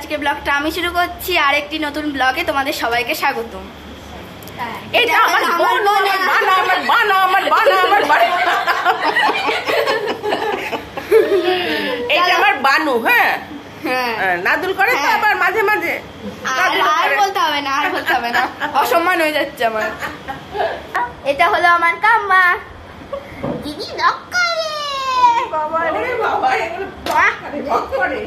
আজকে ব্লগটা আমি শুরু করছি আরেকটি নতুন ব্লগে তোমাদের সবাইকে স্বাগতম। এটা আমার বানা এটা আমার বানু। হ্যাঁ নাদুল করে তো আবার মাঝে মাঝে। আর বলতে হবে না, আর বলতে হবে না, অসম্মান হয়ে যাচ্ছে আমার। এটা হলো আমার কাম্মা দিদি ব্লগ করে। বাবা রে বাবা, এগুলো ব্লগ করে।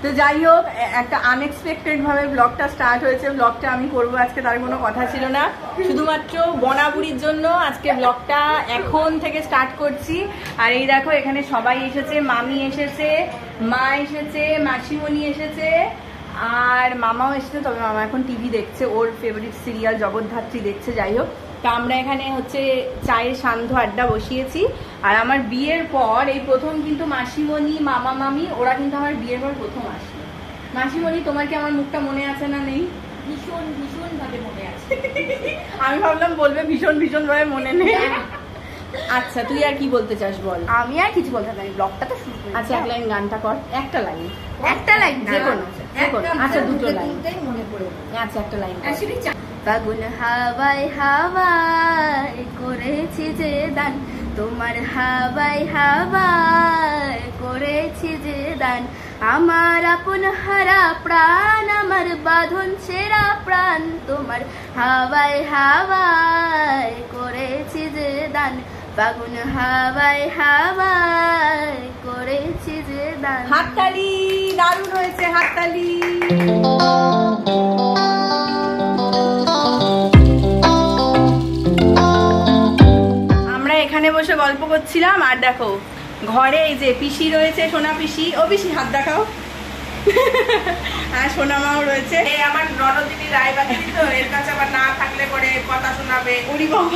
তো যাই হোক, একটা আনএক্সপেক্টেড ভাবে ব্লগটা স্টার্ট হয়েছে। ব্লগটা আমি করবো আজকে, তার কোনো কথা ছিল না। শুধুমাত্র বনাবুড়ির জন্য আজকে ব্লগটা এখন থেকে স্টার্ট করছি। আর এই দেখো, এখানে সবাই এসেছে, মামি এসেছে, মা এসেছে, মাসিমণি এসেছে, আর মামাও এসেছে। তবে মামা এখন টিভি দেখছে, ওর ফেভারিট সিরিয়াল জগদ্ধাত্রী দেখছে। যাই হোক, তা আমরা এখানে হচ্ছে চায়ের সান্ধ্য আড্ডা বসিয়েছি। আর আমার বিয়ের পর এই প্রথম কিন্তু মাসিমণি, মামা, মামি ওরা কিন্তু আমার বিয়ের পর প্রথম আসে। মাসিমণি, তোমার কি আমার মুখটা মনে আছে না নেই? ভীষণ ভীষণ ভাবে মনে আছে। আমি ভাবলাম বলবে ভীষণ ভীষণ ভাবে মনে নেই। আচ্ছা, তুই আর কি বলতে চাস বল। আমি আর কিছু বলতে পারি, ব্লগটা তো শুরু করি। আচ্ছা, এক লাইন গানটা কর, একটা লাইন, একটা লাইন যে কোনো। আচ্ছা, দুটো লাইন মনে পড়ে। আচ্ছা, একটা লাইন। ফাগুন হাওয়ায় হাওয়ায় করেছি যে দান, তোমার হাওয়ায় হাওয়ায় করেছি যে দান, আমার আপন হারা প্রাণ, আমার বাঁধন ছেঁড়া প্রাণ, তোমার হাওয়ায় হাওয়ায় করেছি যে দান, ফাগুন হাওয়ায় হাওয়ায় করেছি যে দান। হাততালি, দারুণ হয়েছে, হাততালি। এখানে বসে গল্প করছিলাম। আর দেখো, ঘরে এই যে পিসি রয়েছে, সোনা পিসি। ও পিসি, হাত দেখাও। আর সোনা মাও রয়েছে। আমার ননদিনী রায়বাড়ি তো, এর কাছে আবার না থাকলে পরে কথা শোনাবে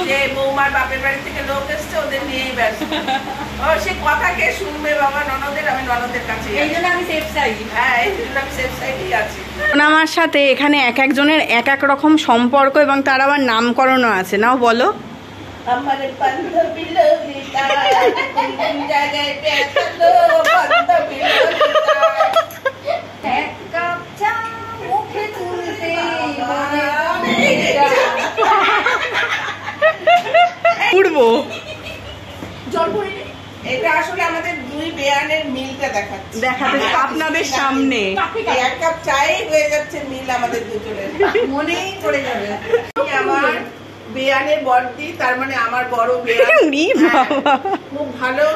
যে বৌমার বাপের বাড়ি থেকে লোক এসছে, ওদের নিয়েই ব্যস্ত। ও সে কথা কে শুনবে বাবা ননদের? আমি ননদের কাছে, এই জন্য আমি সেফ সাইড। হ্যাঁ, এই জন্য আমি সেফ সাইডেই আছি। সোনামার সাথে এখানে এক একজনের এক এক রকম সম্পর্ক, এবং তার আবার নামকরণও আছে। নাও বলো। আমার বান্ধবী ললিতা কোন জায়গায় পেছালো, বান্ধবী ললিতা এক কাপ চা মুখে তুলতে পূর্ব জল পড়ে। এটা আসলে আমাদের দুই বেয়ানের মিলটা দেখাতে আপনাদের সামনে। এক কাপ চাই হয়ে যাচ্ছে মিল আমাদের দুজনের, মনেই পড়ে যাবে। আমার বেয়ানের বড়দি, তার মানে আমার বড় বেয়ান, খুব ভালো।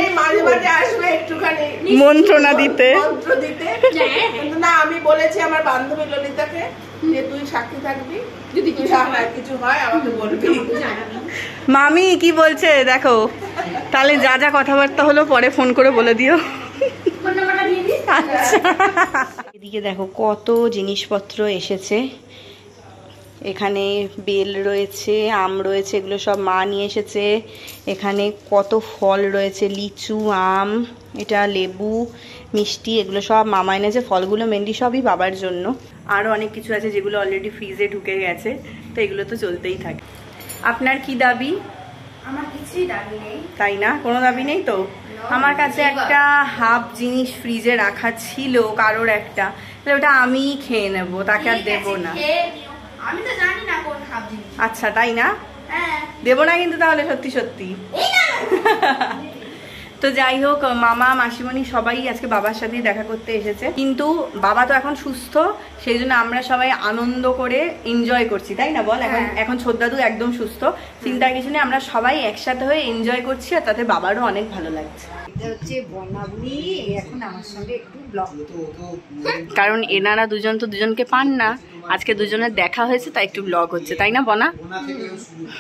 এই মাঝে মাঝে আসবে একটুখানি মন্ত্রণা দিতে, মন্ত্র দিতে। কিন্তু না, আমি বলেছি আমার বান্ধবী ললিতাকে যে তুই সাক্ষী থাকবি, যদি কিছু হয় আমাকে বলবি। মামি কি বলছে দেখো, তাহলে যা যা কথাবার্তা হলো পরে ফোন করে বলে দিও। আচ্ছা, এদিকে দেখো কত জিনিসপত্র এসেছে। এখানে বেল রয়েছে, আম রয়েছে, এগুলো সব মা নিয়ে এসেছে। এখানে কত ফল রয়েছে, লিচু, আম, এটা লেবু, মিষ্টি, এগুলো সব মামা এনেছে। ফলগুলো মেনলি সবই বাবার জন্য। আরও অনেক কিছু আছে যেগুলো অলরেডি ফ্রিজে ঢুকে গেছে, তো এগুলো তো চলতেই থাকে। আপনার কি দাবি? আমার কিছুই দাবি নেই। তাই না? কোনো দাবি নেই তো? আমার কাছে একটা হাফ জিনিস ফ্রিজে রাখা ছিল কারোর একটা, ওটা আমিই খেয়ে নেবো, তাকে আর দেবো না। আমি তো জানি না কোন হাফ জিনিস। আচ্ছা, তাই না? হ্যাঁ, দেবো না কিন্তু তাহলে, সত্যি সত্যি। তো যাই হোক, মামা, মাসিমণি সবাই আজকে বাবার সাথেই দেখা করতে এসেছে। কিন্তু বাবা তো এখন সুস্থ, সেই জন্য আমরা সবাই আনন্দ করে এনজয় করছি, তাই না বল? এখন ছোটদাদু একদম সুস্থ, চিন্তার কিছু নেই। আমরা সবাই একসাথে হয়ে এনজয় করছি, আর তাতে বাবারও অনেক ভালো লাগছে। কারণ এনারা দুজন তো দুজনকে পান না, আজকে দুজনের দেখা হয়েছে, তাই একটু ব্লগ হচ্ছে, তাই না বনা?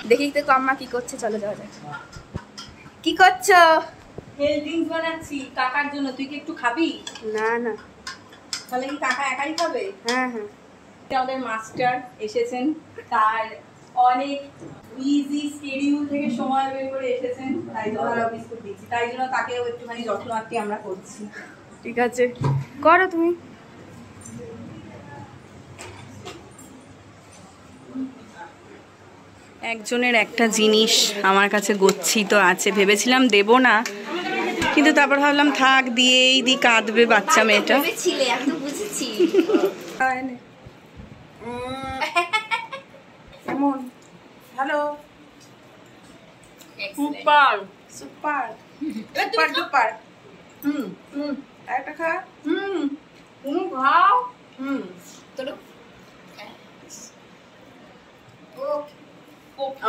দেখি তো আম্মা কি করছে, চলো যাওয়া যাক। কি করছো? হেলথ ড্রিঙ্কস বানাচ্ছি কাকার জন্য। তুই কি একটু খাবি? না না, তাহলে কি কাকা একাই খাবে? হ্যাঁ হ্যাঁ। আমাদের মাস্টার এসেছেন, তার অনেক ইজি স্কেডিউল থেকে সময় বের করে এসেছেন, তাই জন্য বিস্কুট দিচ্ছি। তাই জন্য তাকেও একটুখানি যত্ন আত্তি আমরা করছি। ঠিক আছে, করো তুমি। একজনের একটা জিনিস আমার কাছে গচ্ছিত আছে, ভেবেছিলাম দেব না, কিন্তু তারপর ভাবলাম থাক দিয়েই দি, কাঁদবে বাচ্চা মেয়েটা। কেমন ভালো সুপার সুপার সুপার ডুপার একটা খা খাও।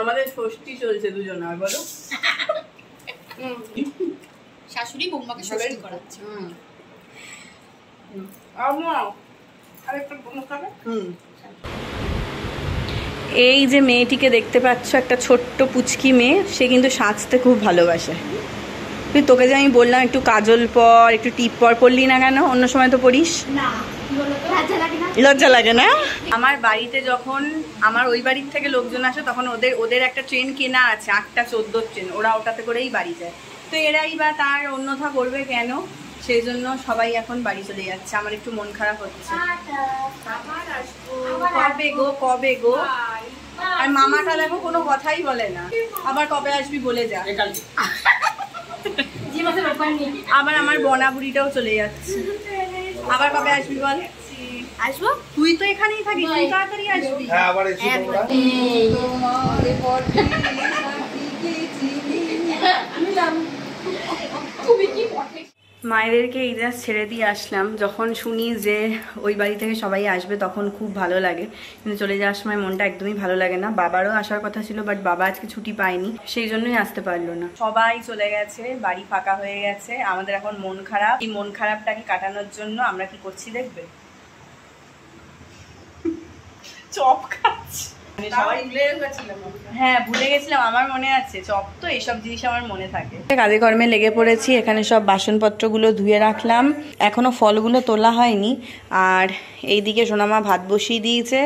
আমাদের ষষ্ঠী চলছে দুজনের, বলো। শাশুড়ি বৌমাকে ষষ্ঠী করাচ্ছে। এই যে মেয়েটিকে দেখতে পাচ্ছ, একটা ছোট্ট পুচকি মেয়ে, সে কিন্তু সাজতে খুব ভালোবাসে। তুই, তোকে যে আমি বললাম একটু কাজল পর, একটু টিপ পর, পরলি না কেন? অন্য সময় তো পরিস না। লজ্জা লাগে না? আমার বাড়িতে যখন আমার ওই বাড়ির থেকে লোকজন আসে, তখন ওদের একটা ট্রেন কেনা আছে, 8টা 14 ট্রেন, ওরা ওটাতে করেই বাড়ি যায়। তো এরাই বা তার অন্যথা করবে কেন? সেই জন্য সবাই এখন বাড়ি চলে যাচ্ছে। আমার একটু মন খারাপ হচ্ছে। কবে গো, কবে গো? আর মামাটা দেখো কোনো কথাই বলে না, আবার কবে আসবি বলে যা। আবার আমার বনাবুড়িটাও চলে যাচ্ছে, আবার কবে আসবি বল? আসবো। তুই তো এখানেই থাকিস, তুই তাড়াতাড়ি আসবি। হ্যাঁ, আবার এসে তোমরা। মায়েদেরকে এই জাস্ট ছেড়ে দিয়ে আসলাম। যখন শুনি যে ওই বাড়ি থেকে সবাই আসবে তখন খুব ভালো লাগে, কিন্তু চলে যাওয়ার সময় মনটা একদমই ভালো লাগে না। বাবারও আসার কথা ছিল, বাট বাবা আজকে ছুটি পায়নি, সেই জন্যই আসতে পারলো না। সবাই চলে গেছে, বাড়ি ফাঁকা হয়ে গেছে, আমাদের এখন মন খারাপ। এই মন খারাপটাকে কাটানোর জন্য আমরা কি করছি দেখবে? চপ খাচ্ছি। হ্যাঁ, ভুলে গেছিলাম, আমার মনে আছে চপ, তো এইসব জিনিস আমার মনে থাকে। কাজে কর্মে লেগে পড়েছি। এখানে সব বাসনপত্রগুলো ধুয়ে রাখলাম, এখনো ফলগুলো তোলা হয়নি। আর এইদিকে সোনামা ভাত বসিয়ে দিয়েছে,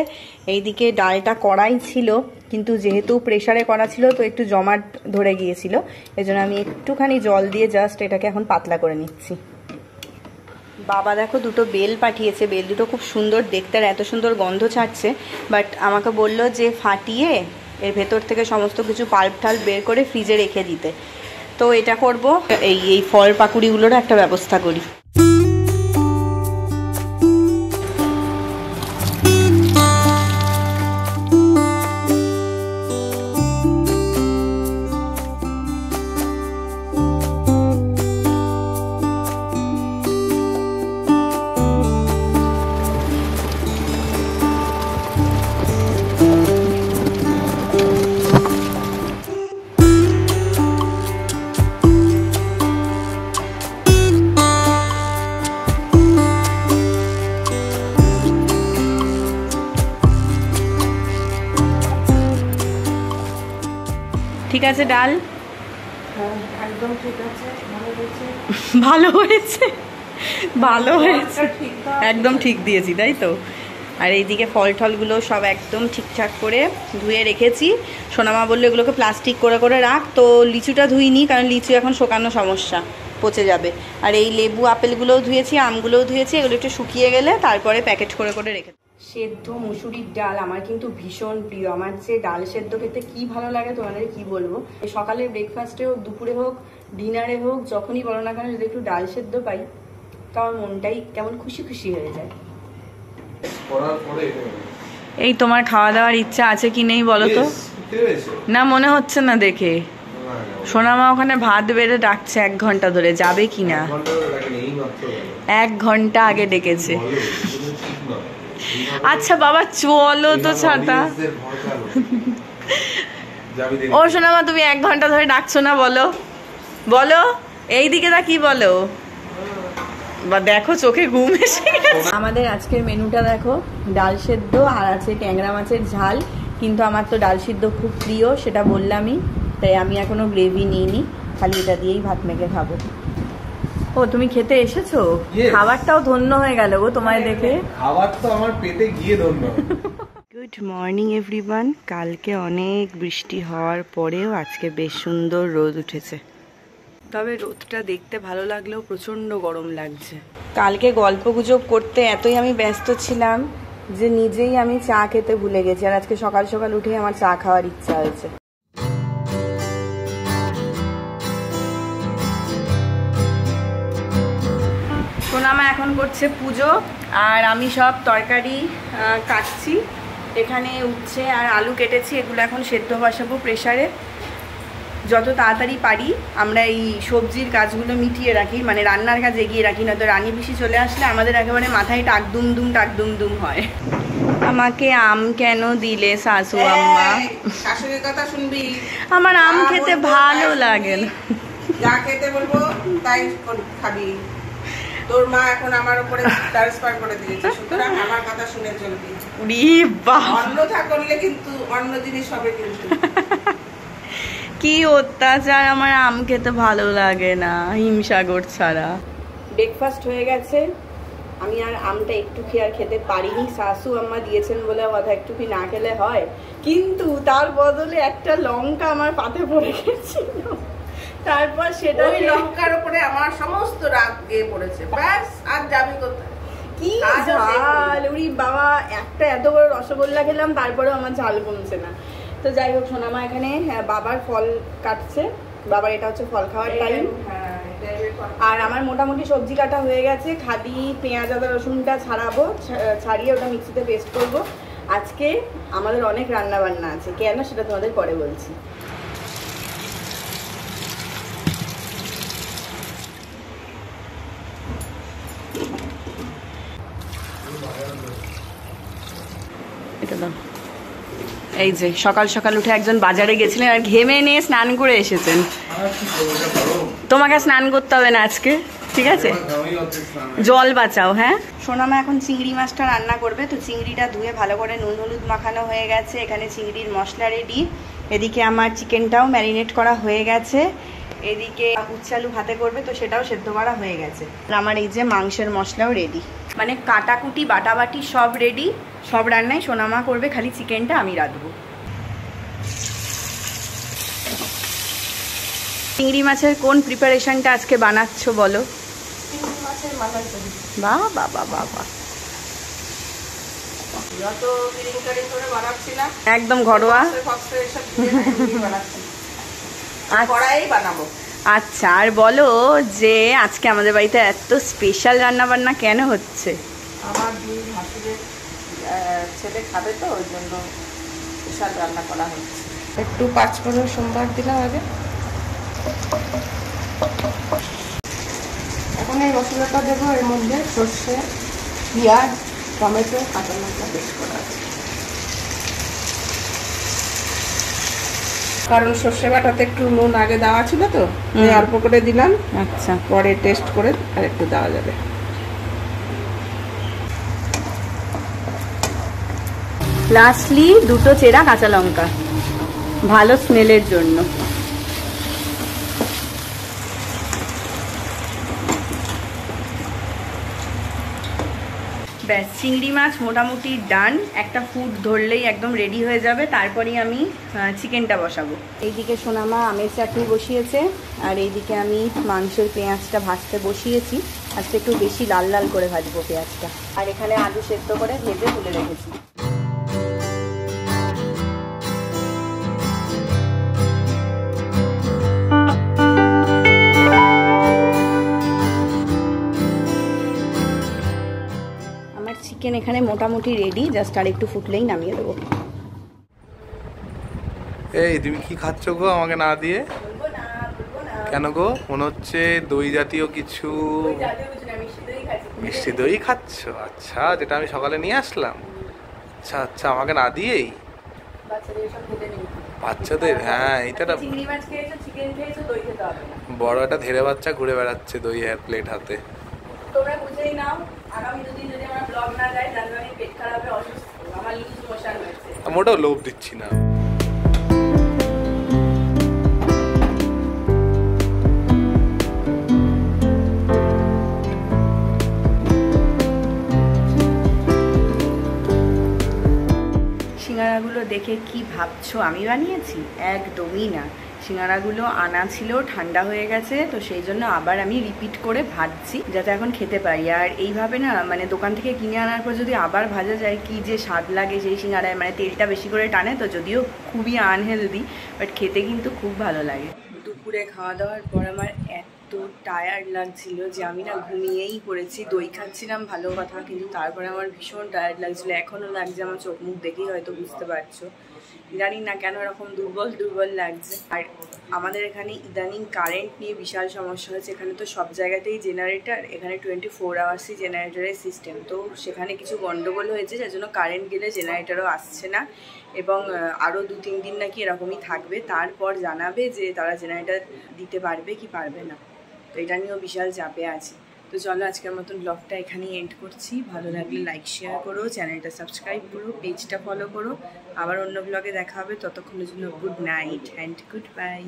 এইদিকে ডালটা কড়াই ছিল, কিন্তু যেহেতু প্রেসারে করা ছিল তো একটু জমাট ধরে গিয়েছিল, এজন্য আমি একটুখানি জল দিয়ে জাস্ট এটাকে এখন পাতলা করে নিচ্ছি। বাবা দেখো দুটো বেল পাঠিয়েছে, বেল দুটো খুব সুন্দর দেখতে আর এত সুন্দর গন্ধ ছাড়ছে। বাট আমাকে বললো যে ফাটিয়ে এর ভেতর থেকে সমস্ত কিছু পাল্প টাল্প বের করে ফ্রিজে রেখে দিতে। তো এটা করব, এই ফল পাকুড়িগুলোর একটা ব্যবস্থা করি। ঠিক আছে ডাল? একদম ঠিক আছে, ভালো হয়েছে, ভালো হয়েছে, একদম ঠিক দিয়েছি, তাই তো? আর এইদিকে ফল টলগুলো সব একদম ঠিকঠাক করে ধুয়ে রেখেছি। সোনামা বললো এগুলোকে প্লাস্টিক করে করে রাখ, তো লিচুটা ধুইনি, কারণ লিচু এখন শোকানো সমস্যা, পচে যাবে। আর এই লেবু আপেলগুলোও ধুয়েছি, আমগুলোও ধুয়েছি, এগুলো একটু শুকিয়ে গেলে তারপরে প্যাকেট করে করে রেখে। সেদ্ধ মুসুরির ডাল আমার কিন্তু ভীষণ প্রিয়। আমার যে ডাল সেদ্ধ খেতে কি ভালো লাগে তোমাদের কি বলবো। সকালে ব্রেকফাস্টে হোক, দুপুরে হোক, ডিনারে হোক, যখনই বলো না কেন যদি একটু ডাল সেদ্ধ পাই তো আমার মনটাই কেমন খুশি খুশি হয়ে যায়। এই তোমার খাওয়া দাওয়ার ইচ্ছা আছে কি নেই বলো তো? না, মনে হচ্ছে না দেখে। সোনামা ওখানে ভাত বেড়ে ডাকছে 1 ঘন্টা ধরে, যাবে কি না? 1 ঘন্টা আগে ডেকেছে। আচ্ছা বাবা চলো তো ছাতা। ও সোনামা তুমি 1 ঘন্টা ধরে ডাকছো না, বলো বলো, এইদিকে না কি বলো, বা দেখো চোখে ঘুম এসে গেছে। আমাদের আজকের মেনুটা দেখো, ডাল সেদ্ধ আর আছে ট্যাংরা মাছের ঝাল। কিন্তু আমার তো ডাল সিদ্ধ খুব প্রিয়, সেটা বললামই, তাই আমি এখনো গ্রেভি নিইনি, খালি এটা দিয়েই ভাত মেখে খাবো। ও তুমি খেতে এসেছো? খাবারটাও ধন্য হয়ে গেল গো তোমায় দেখে। খাবার তো আমার পেটে গিয়ে ধন্য। Good morning everyone. কালকে অনেক বৃষ্টি হওয়ার পরেও আজকে বেশ সুন্দর রোদ উঠেছে, তবে রোদটা দেখতে ভালো লাগলেও প্রচন্ড গরম লাগছে। কালকে গল্প গুজব করতে এতই আমি ব্যস্ত ছিলাম যে নিজেই আমি চা খেতে ভুলে গেছি, আর আজকে সকাল সকাল উঠে আমার চা খাওয়ার ইচ্ছা হয়েছে। এখন করছে পুজো, আর আমি সব তরকারি কাটছি। এখানে উচ্ছে আর আলু কেটেছি, এগুলো এখন সেদ্ধ বসাবো প্রেসারে। যত তাড়াতাড়ি পারি আমরা এই সবজির কাজগুলো মিটিয়ে রাখি, মানে রান্নার কাজ এগিয়ে রাখি, নয়তো রানী পিসি চলে আসলে আমাদের একেবারে মাথায় টাকদুম হয়। আমাকে আম কেন দিলে শাশু আম্মা? শাশুড়ির কথা শুনবি, আমার আম খেতে ভালো লাগে না। যা খেতে বলবো তাই খাবি। তোর মা এখন আমার উপরে ট্রান্সফার করে দিয়েছে, সুতরাং আমার কথা শুনে চলবি। অন্যথা করলে কিন্তু অন্য জিনিস হবে কিন্তু। কি অত্যাচার, আমার আম খেতে ভালো লাগে না হিমসাগর ছাড়া। ব্রেকফাস্ট হয়ে গেছে, আমি আর আমটা একটু আর খেতে পারিনি। শাশু আম্মা দিয়েছেন বলে কথা, একটু কি না খেলে হয়? কিন্তু তার বদলে একটা লঙ্কা আমার পাতে পড়ে গেছিল, তারপর সেটা ওই লঙ্কার উপরে আমার সমস্ত রাগ গিয়ে পড়েছে। ব্যাস, আর যাবি কোথায়? কি ঝাল! উরি বাবা, একটা এত বড় রসগোল্লা খেলাম, তারপরেও আমার ঝাল কমছে না। তো যাই হোক, সোনামা এখানে বাবার ফল কাটছে, বাবার এটা হচ্ছে ফল খাওয়ার টাইম। আর আমার মোটামুটি সবজি কাটা হয়ে গেছে, খালি পেঁয়াজ আদা রসুনটা ছাড়াবো, ছাড়িয়ে ওটা মিক্সিতে পেস্ট করব। আজকে আমাদের অনেক রান্না বান্না আছে, কেন সেটা তোমাদের পরে বলছি। এটা দাও। এই যে সকাল সকাল উঠে একজন বাজারে গেছিলেন আর ঘেমে নিয়ে স্নান করে এসেছেন। তোমাকে স্নান করতে হবে না আজকে, ঠিক আছে? জল বাঁচাও। হ্যাঁ, সোনামা এখন চিংড়ি মাছটা রান্না করবে। তো চিংড়িটা ধুয়ে ভালো করে নুন হলুদ মাখানো হয়ে গেছে, এখানে চিংড়ির মশলা রেডি। এদিকে আমার চিকেনটাও ম্যারিনেট করা হয়ে গেছে, এদিকে উচ্ছে আলু ভাতে করবে, তো সেটাও সেদ্ধ করা হয়ে গেছে। আর আমার এই যে মাংসের মশলাও রেডি, মানে কাটাকুটি বাটাবাটি সব রেডি। সব রান্নাই সোনামা করবে, খালি চিকেনটা আমি রাঁধবো। চিংড়ি মাছের কোন প্রিপারেশনটা আজকে বানাচ্ছ বলো? চিংড়ি মাছের মালাইকারি। বাহ বাবা বাবা, যত কিরিং করে বানাচ্ছি না, একদম ঘরোয়া। কড়াই বানাবো। আচ্ছা, আর বলো যে আজকে আমাদের বাড়িতে এত স্পেশাল রান্না বান্না কেন হচ্ছে? আমার দুই ভাসুরের ছেলে খাবে, তো ওই জন্য স্পেশাল রান্না করা হচ্ছে। একটু 5 সোমবার দিলাম আগে। এখন এই মশলাটা দেবো, এর মধ্যে সর্ষে, পেঁয়াজ, টমেটো, কাঁচা লঙ্কা পেস্ট করা আছে। কারণ সর্ষে বাটাতে একটু নুন আগে দেওয়া ছিল, তো অল্প করে দিলাম। আচ্ছা, পরে টেস্ট করে আর একটু দেওয়া যাবে। লাস্টলি 2 চেরা কাঁচা লঙ্কা, ভালো স্মেলের জন্য। ব্যাস, চিংড়ি মাছ মোটামুটি ডান। একটা ফুট ধরলেই একদম রেডি হয়ে যাবে, তারপরেই আমি চিকেনটা বসাবো। এইদিকে সোনামা আমের চাটনি বসিয়েছে, আর এইদিকে আমি মাংসের পেঁয়াজটা ভাজতে বসিয়েছি। আজকে একটু বেশি লাল লাল করে ভাজবো পেঁয়াজটা। আর এখানে আলু সেদ্ধ করে ভেজে তুলে রেখেছি। চিকেন এখানে মোটামুটি রেডি, জাস্ট আর একটু ফুটলেই নামিয়ে দেবো। এই তুমি কি খাচ্ছ গো আমাকে না দিয়ে? কেন গো? মনে হচ্ছে দই জাতীয় কিছু। মিষ্টি দই খাচ্ছ? আচ্ছা, যেটা আমি সকালে নিয়ে আসলাম। আচ্ছা আচ্ছা, আমাকে না দিয়েই বাচ্চাদের। হ্যাঁ, এটা বড় একটা ধেড়ে বাচ্চা ঘুরে বেড়াচ্ছে দই আর প্লেট হাতে। তোমরা বুঝেই নাও, আগামী 2 দিন যদি আমার ব্লগ না যায়, জানবে আমি পেট খারাপে অসুস্থ, আমার লুজ মোশন হয়েছে। মোটেও লোভ দিচ্ছি না। সিঙ্গারাগুলো দেখে কি ভাবছো আমি বানিয়েছি? একদমই না। সিঙ্গারাগুলো আনা ছিল, ঠান্ডা হয়ে গেছে, তো সেই জন্য আবার আমি রিপিট করে ভাজছি যাতে এখন খেতে পারি। আর এইভাবে না, মানে দোকান থেকে কিনে আনার পর যদি আবার ভাজা যায়, কি যে স্বাদ লাগে সেই সিঙ্গারায়। মানে তেলটা বেশি করে টানে, তো যদিও খুবই আনহেলদি, বাট খেতে কিন্তু খুব ভালো লাগে। দুপুরে খাওয়া দাওয়ার পর আমার এত এত টায়ার্ড লাগছিল যে আমি না ঘুমিয়েই পড়েছি। দই খাচ্ছিলাম ভালো কথা, কিন্তু তারপরে আমার ভীষণ টায়ার্ড লাগছিল, এখনও লাগছে, আমার চোখ মুখ দেখেই হয়তো বুঝতে পারছো। জানি না কেন এরকম দুর্বল দুর্বল লাগছে। আর আমাদের এখানে ইদানিং কারেন্ট নিয়ে বিশাল সমস্যা হয়েছে। এখানে তো সব জায়গাতেই জেনারেটর, এখানে 24 আওয়ার্সই জেনারেটরের সিস্টেম। তো সেখানে কিছু গন্ডগোল হয়েছে, যার জন্য কারেন্ট গেলে জেনারেটরও আসছে না, এবং আরও 2-3 দিন নাকি এরকমই থাকবে। তারপর জানাবে যে তারা জেনারেটর দিতে পারবে কি পারবে না। তো এটা নিয়েও বিশাল চাপে আছে। তো চলো আজকের মতন ব্লগটা এখানেই এন্ড করছি। ভালো লাগলে লাইক শেয়ার করো, চ্যানেলটা সাবস্ক্রাইব করো, পেজটা ফলো করো। আবার অন্য ব্লগে দেখা হবে, ততক্ষণের জন্য good night and good bye.